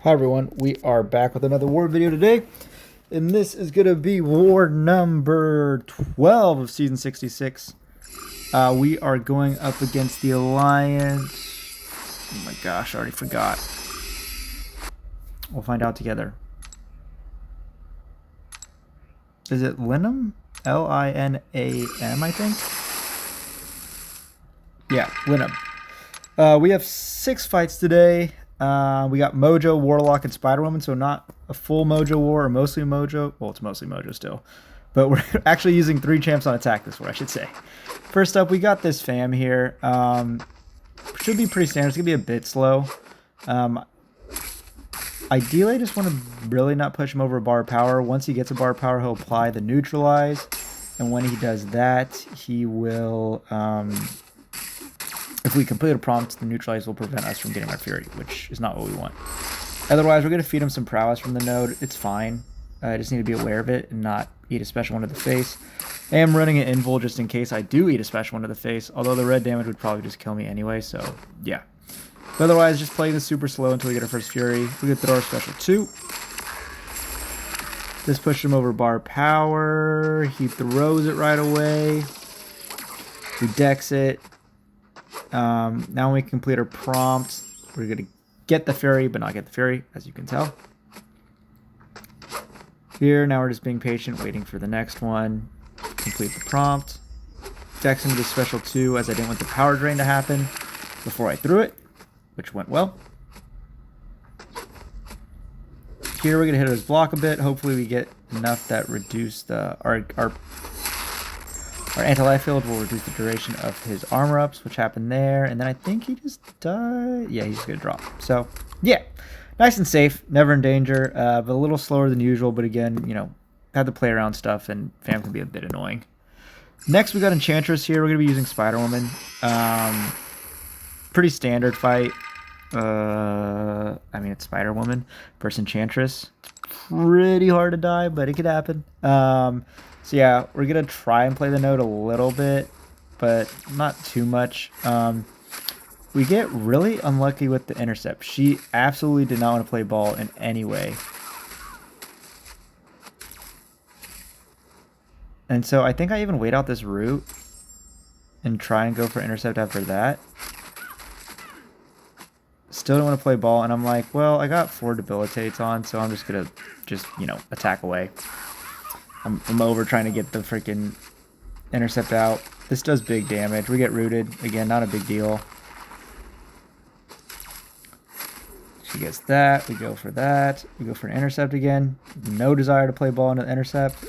Hi everyone, we are back with another war video today, and this is going to be war number 12 of season 66. We are going up against the Alliance. Oh my gosh, I already forgot. We'll find out together. Is it Linam? L-I-N-A-M, I think? Yeah, Linam. We have 6 fights today. We got Mojo, Warlock, and Spider-Woman, so not a full Mojo war, or mostly Mojo. Well, it's mostly Mojo still. But we're actually using 3 champs on attack this war, I should say. First up, we got this fam here. Should be pretty standard. It's going to be a bit slow. Ideally, I just want to really not push him over a bar of power. Once he gets a bar of power, he'll apply the neutralize. And when he does that, he will... if we complete a prompt, the neutralize will prevent us from getting our fury, which is not what we want. Otherwise, we're going to feed him some prowess from the node. It's fine. I just need to be aware of it and not eat a special one to the face. I am running an invul just in case I do eat a special one to the face, although the red damage would probably just kill me anyway, so yeah. But otherwise, just play this super slow until we get our first fury. We could throw our special 2. This pushed him over bar power. He throws it right away. We dex it. Now when we complete our prompt, we're going to get the fury, but not get the fury, as you can tell. Here, now we're just being patient, waiting for the next one. Complete the prompt. Dex into the special 2, as I didn't want the power drain to happen before I threw it, which went well. Here, we're going to hit his block a bit. Hopefully we get enough that reduce the... Our anti-life field will reduce the duration of his armor ups, which happened there. And then I think he just died. Yeah, he's going to drop. So, yeah. Nice and safe. Never in danger. But a little slower than usual. But again, you know, had to play around stuff. And fam can be a bit annoying. Next, we got Enchantress here. We're going to be using Spider-Woman. Pretty standard fight. I mean, it's Spider-Woman versus Enchantress. It's pretty hard to die, but it could happen. So yeah, we're going to try and play the node a little bit, but not too much. We get really unlucky with the intercept. She absolutely did not want to play ball in any way. And so I think I even wait out this route and try and go for intercept after that. Still don't want to play ball, and I'm like, well, I got 4 debilitates on, so I'm just going to you know, attack away. I'm over trying to get the freaking intercept out. This does big damage. We get rooted. Again, not a big deal. She gets that. We go for that. We go for an intercept again. No desire to play ball into the intercept.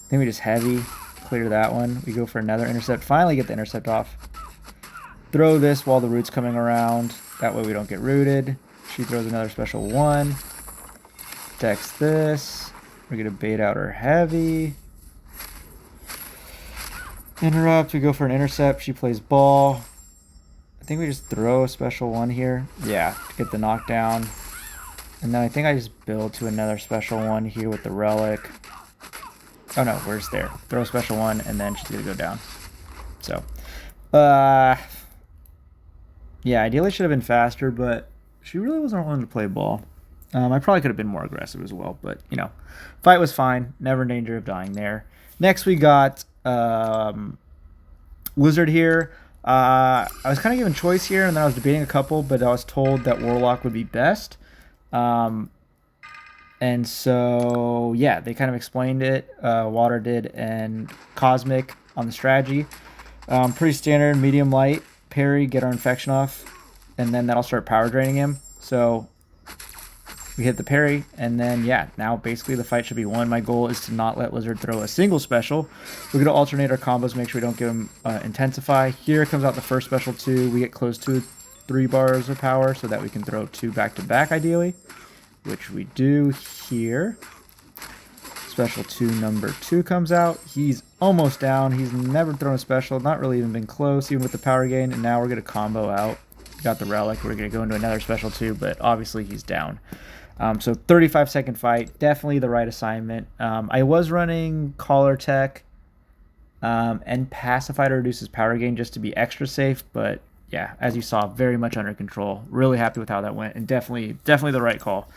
Then we just heavy. Clear that one. We go for another intercept. Finally get the intercept off. Throw this while the root's coming around. That way we don't get rooted. She throws another special 1. Dex this. We're going to bait out her heavy. Interrupt. We go for an intercept. She plays ball. I think we just throw a special 1 here. Yeah, to get the knockdown. And then I think I just build to another special 1 here with the relic. Oh no, where's there? Throw a special 1 and then she's going to go down. So, yeah, ideally should have been faster, but she really wasn't willing to play ball. I probably could have been more aggressive as well, but, you know, fight was fine. Never in danger of dying there. Next, we got Lizard here. I was kind of given choice here, and then I was debating a couple, but I was told that Warlock would be best. And so, yeah, they kind of explained it. Water did, and Cosmic on the strategy. Pretty standard, medium light, parry, get our infection off, and then that'll start power draining him. So... we hit the parry, and then, yeah, now basically the fight should be won. My goal is to not let Lizard throw a single special. We're going to alternate our combos, make sure we don't give him Intensify. Here comes out the first special 2. We get close to 3 bars of power so that we can throw 2 back-to-back, ideally, which we do here. Special 2 number 2 comes out. He's almost down. He's never thrown a special, not really even been close, even with the power gain, and now we're going to combo out. Got the relic. We're going to go into another special 2, but obviously he's down. So 35-second fight, definitely the right assignment. I was running Collar Tech and Pacify to reduce his power gain just to be extra safe, but yeah, as you saw, very much under control. Really happy with how that went, and definitely the right call.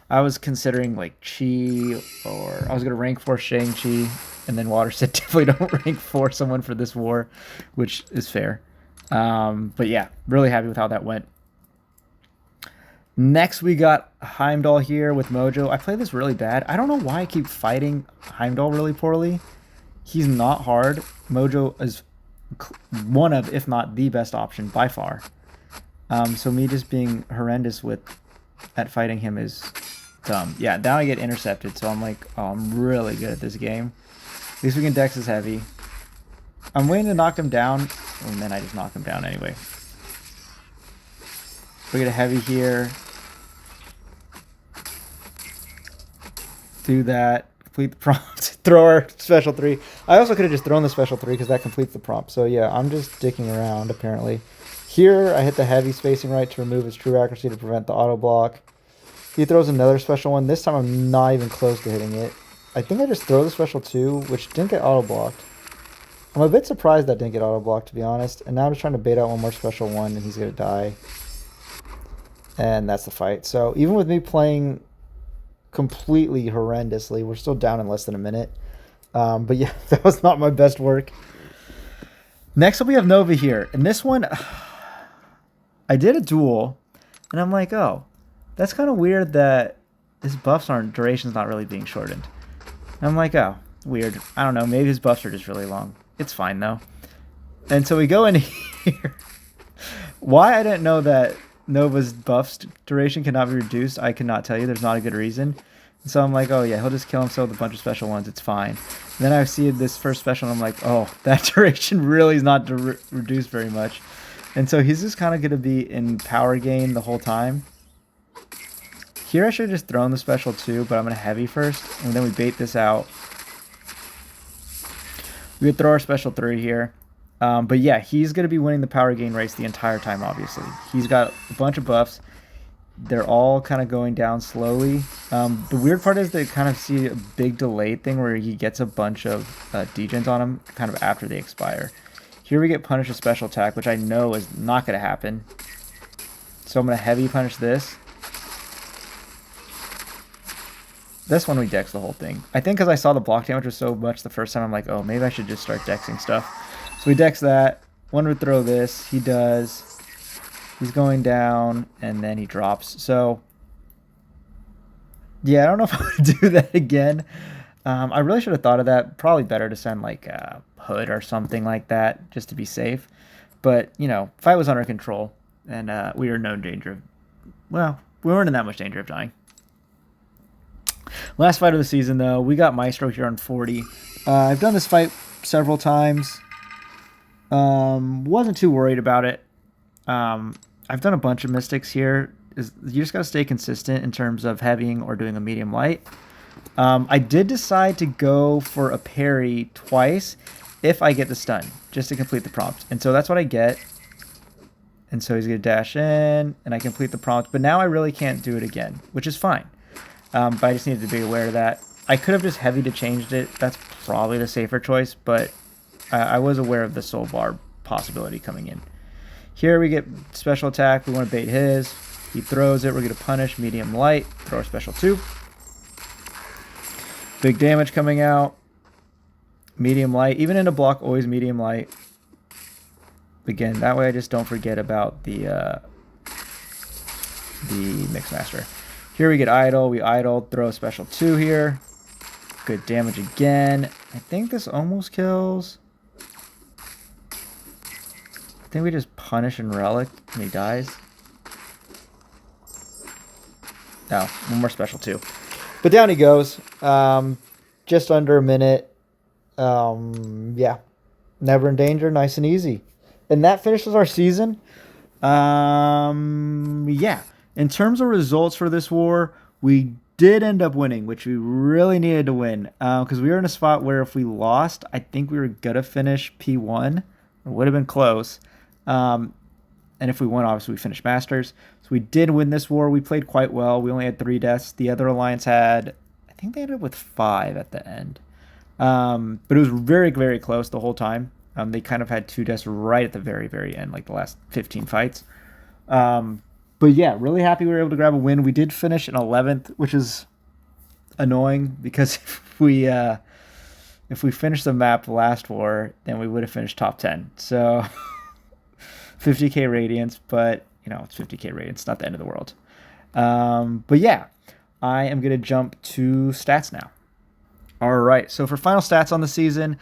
I was considering like Chi, or I was gonna rank 4 Shang-Chi, and then Water said definitely don't rank 4 someone for this war, which is fair. But yeah, really happy with how that went. Next, we got Heimdall here with Mojo. I play this really bad. I don't know why I keep fighting Heimdall really poorly. He's not hard. Mojo is one of, if not the best option by far. So me just being horrendous at fighting him is dumb. Yeah, now I get intercepted, so I'm like, oh, I'm really good at this game. At least we can dex his heavy. I'm waiting to knock him down, and then I just knock him down anyway. We get a heavy here. Do that. Complete the prompt. Throw our special 3. I also could have just thrown the special 3 because that completes the prompt. So yeah, I'm just dicking around apparently. Here, I hit the heavy spacing right to remove his true accuracy to prevent the auto block. He throws another special 1. This time I'm not even close to hitting it. I think I just throw the special 2, which didn't get auto blocked. I'm a bit surprised that didn't get auto blocked, to be honest. And now I'm just trying to bait out one more special 1 and he's going to die. And that's the fight. So even with me playing completely horrendously, we're still down in less than a minute. But yeah, that was not my best work. Next up we have Nova here. And this one, I did a duel. And I'm like, oh, that's kind of weird that his buffs aren't, duration's not really being shortened. And I'm like, oh, weird. I don't know, maybe his buffs are just really long. It's fine though. And so we go in here. Why I didn't know that Nova's buffs duration cannot be reduced, I cannot tell you. There's not a good reason. So I'm like, oh yeah, he'll just kill himself with a bunch of special ones. It's fine. And then I see this first special and I'm like, oh, that duration really is not reduced very much. And so he's just kind of going to be in power gain the whole time. Here I should have just thrown the special 2, but I'm going to heavy first. And then we bait this out. We could throw our special 3 here. But yeah, he's going to be winning the power gain race the entire time, obviously. He's got a bunch of buffs. They're all kind of going down slowly. The weird part is they kind of see a big delayed thing where he gets a bunch of degens on him kind of after they expire. Here we get punish a special attack, which I know is not going to happen. So I'm going to heavy punish this. This one we dex the whole thing. I think because I saw the block damage was so much the first time, I'm like, oh, maybe I should just start dexing stuff. So we dex that. One would throw this. He does. He's going down, and then he drops. So, yeah, I don't know if I would do that again. I really should have thought of that. Probably better to send, like, a Hood or something like that, just to be safe. But, you know, fight was under control, and we were in no danger of... Well, we weren't in that much danger of dying. Last fight of the season, though, we got Maestro here on 40. I've done this fight several times. Wasn't too worried about it. I've done a bunch of mystics here. You just got to stay consistent in terms of heavying or doing a medium light. I did decide to go for a parry twice if I get the stun, just to complete the prompt. And so that's what I get. And so he's going to dash in, and I complete the prompt. But now I really can't do it again, which is fine. But I just needed to be aware of that. I could have just heavy to changed it. That's probably the safer choice, but I was aware of the soul bar possibility coming in. Here we get special attack. We want to bait his. He throws it. We're going to punish medium light. Throw our special 2. Big damage coming out. Medium light. Even in a block, always medium light. Again, that way I just don't forget about the Mixmaster. Here we get idle. We idle. Throw a special 2 here. Good damage again. I think this almost kills. I think we just punish and relic and he dies. No, one more special 2. But down he goes. Just under a minute. Yeah. Never in danger. Nice and easy. And that finishes our season. Yeah. In terms of results for this war, we did end up winning, which we really needed to win. Because we were in a spot where if we lost, I think we were going to finish P1. It would have been close. And if we won, obviously we finished Masters. So we did win this war. We played quite well. We only had 3 deaths. The other alliance had, I think they ended up with 5 at the end. But it was very, very close the whole time. They kind of had two deaths right at the very, very end, like the last 15 fights. But yeah, really happy we were able to grab a win. We did finish in 11th, which is annoying because if we finished the map last war, then we would have finished top 10. So 50k radiance, but it's 50k radiance, not the end of the world. But yeah, I am gonna jump to stats now. All right, so for final stats on the season,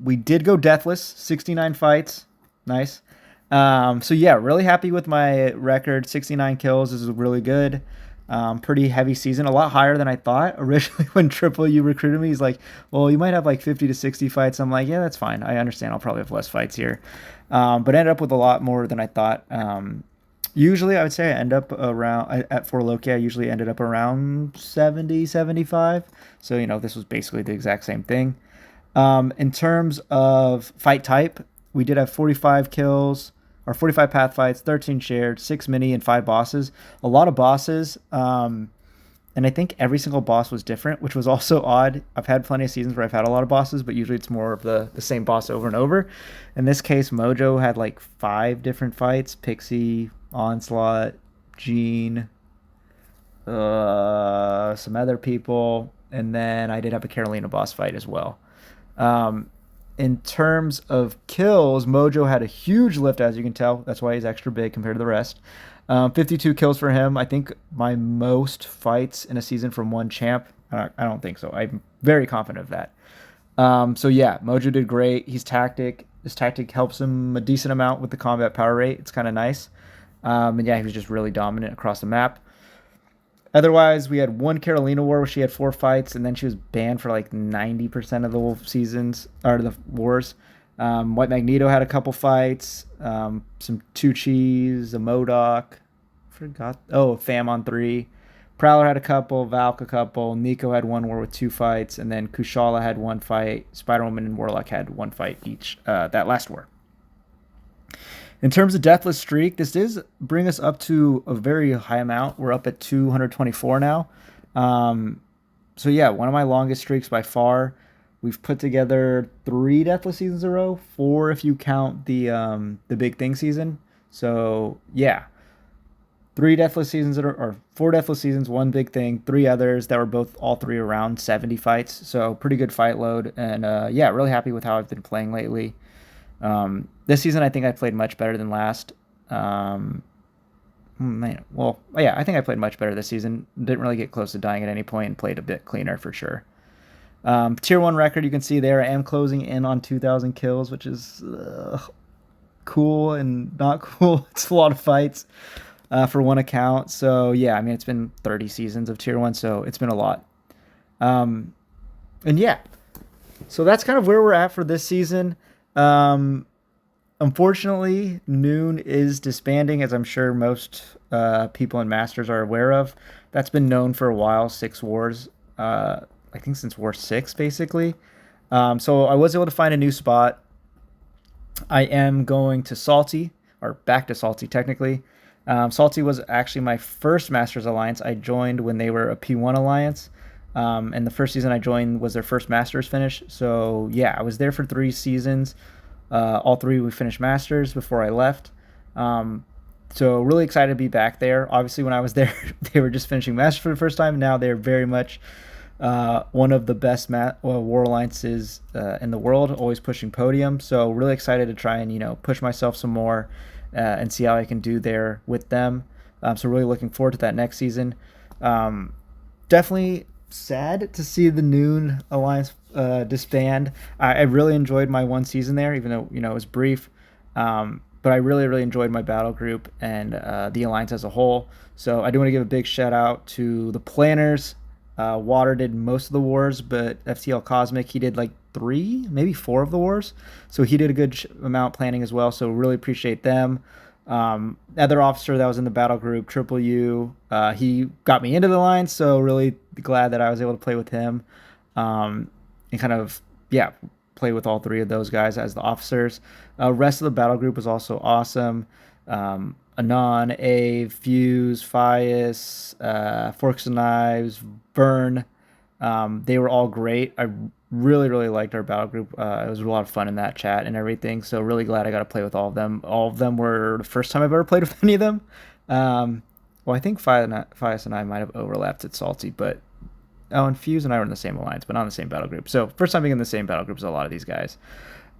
we did go deathless, 69 fights, nice. So yeah, really happy with my record, 69 kills. This is really good. Pretty heavy season, a lot higher than I thought. Originally, when Triple U recruited me, he's like, well, you might have like 50 to 60 fights. I'm like, yeah, that's fine. I understand. I'll probably have less fights here. But ended up with a lot more than I thought. Usually, I would say I end up around, at For Loki, I usually ended up around 70, 75. So, this was basically the exact same thing. In terms of fight type, we did have 45 kills, or 45 path fights, 13 shared, 6 mini, and 5 bosses. A lot of bosses, and I think every single boss was different, which was also odd. I've had plenty of seasons where I've had a lot of bosses, but usually it's more of the same boss over and over. In this case, Mojo had like 5 different fights: Pixie, Onslaught, Jean, some other people, and then I did have a Carolina boss fight as well. In terms of kills, Mojo had a huge lift, as you can tell. That's why he's extra big compared to the rest. 52 kills for him. I think my most fights in a season from one champ. I don't think so. I'm very confident of that. So yeah, Mojo did great. His tactic helps him a decent amount with the combat power rate. It's kind of nice. And yeah, he was just really dominant across the map. Otherwise, we had one Carolina war where she had 4 fights, and then she was banned for like 90% of the seasons, or the wars. White Magneto had a couple fights, some Tucci's, a MODOK, Fam on 3. Prowler had a couple, Valk a couple, Nico had one war with 2 fights, and then Kushala had 1 fight, Spider-Woman and Warlock had 1 fight each, that last war. In terms of deathless streak, this does bring us up to a very high amount. We're up at 224 now. So yeah, one of my longest streaks by far. We've put together 3 deathless seasons in a row, 4 if you count the big thing season. So yeah, 3 deathless seasons or 4 deathless seasons, 1 big thing, 3 others that were all 3 around 70 fights. So pretty good fight load, and yeah, really happy with how I've been playing lately. This season, I think I played much better than last. Yeah, I think I played much better this season. Didn't really get close to dying at any point and played a bit cleaner for sure. Tier 1 record, you can see there, I am closing in on 2,000 kills, which is cool and not cool. It's a lot of fights for one account. So yeah, I mean, it's been 30 seasons of Tier 1, so it's been a lot. And yeah, so that's kind of where we're at for this season. Unfortunately, NewN is disbanding, as I'm sure most people in Masters are aware of. That's been known for a while, 6 wars. I think since War 6, basically. So I was able to find a new spot. I am going to Salty, or back to Salty, technically. Salty was actually my first Masters Alliance. I joined when they were a P1 Alliance. And the first season I joined was their first Masters finish. So yeah, I was there for 3 seasons. All 3 we finished Masters before I left. So really excited to be back there. Obviously, when I was there, they were just finishing Masters for the first time. Now they're very much one of the best war alliances in the world, always pushing podium. So really excited to try and push myself some more and see how I can do there with them. So really looking forward to that next season. Definitely sad to see the NewN Alliance disband. I really enjoyed my 1 season there, even though it was brief. But I really enjoyed my battle group and the Alliance as a whole. So I do want to give a big shout out to the planners. Water did most of the wars, but FTL Cosmic, he did like 3, maybe 4 of the wars. So he did a good amount planning as well. So really appreciate them. Other officer that was in the battle group, Triple U, he got me into the line, so really glad that I was able to play with him, and kind of, yeah, play with all 3 of those guys as the officers. Rest of the battle group was also awesome. Anon, A, Fuse, Fias, Forks and Knives, Burn. They were all great. I Really, really liked our battle group. It was a lot of fun in that chat and everything. So really glad I got to play with all of them. All of them were the first time I've ever played with any of them. Well, I think Fias and I might have overlapped at Salty, but and Fuse and I were in the same alliance, but not in the same battle group. So first time being in the same battle group as a lot of these guys.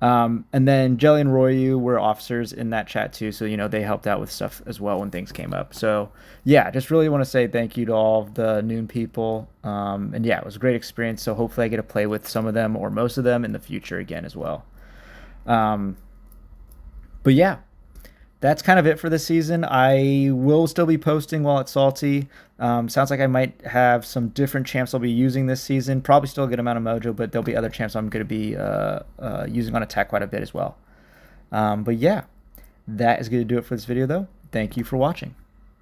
And then Jelly and Royu were officers in that chat too, so they helped out with stuff as well when things came up. So yeah, just really want to say thank you to all of the NewN people. And yeah, it was a great experience. So hopefully I get to play with some of them or most of them in the future again as well. But yeah, that's kind of it for this season. I will still be posting while it's Salty. Sounds like I might have some different champs I'll be using this season. Probably still a good amount of Mojo, but there'll be other champs I'm going to be using on attack quite a bit as well. But yeah, that is going to do it for this video, though. Thank you for watching.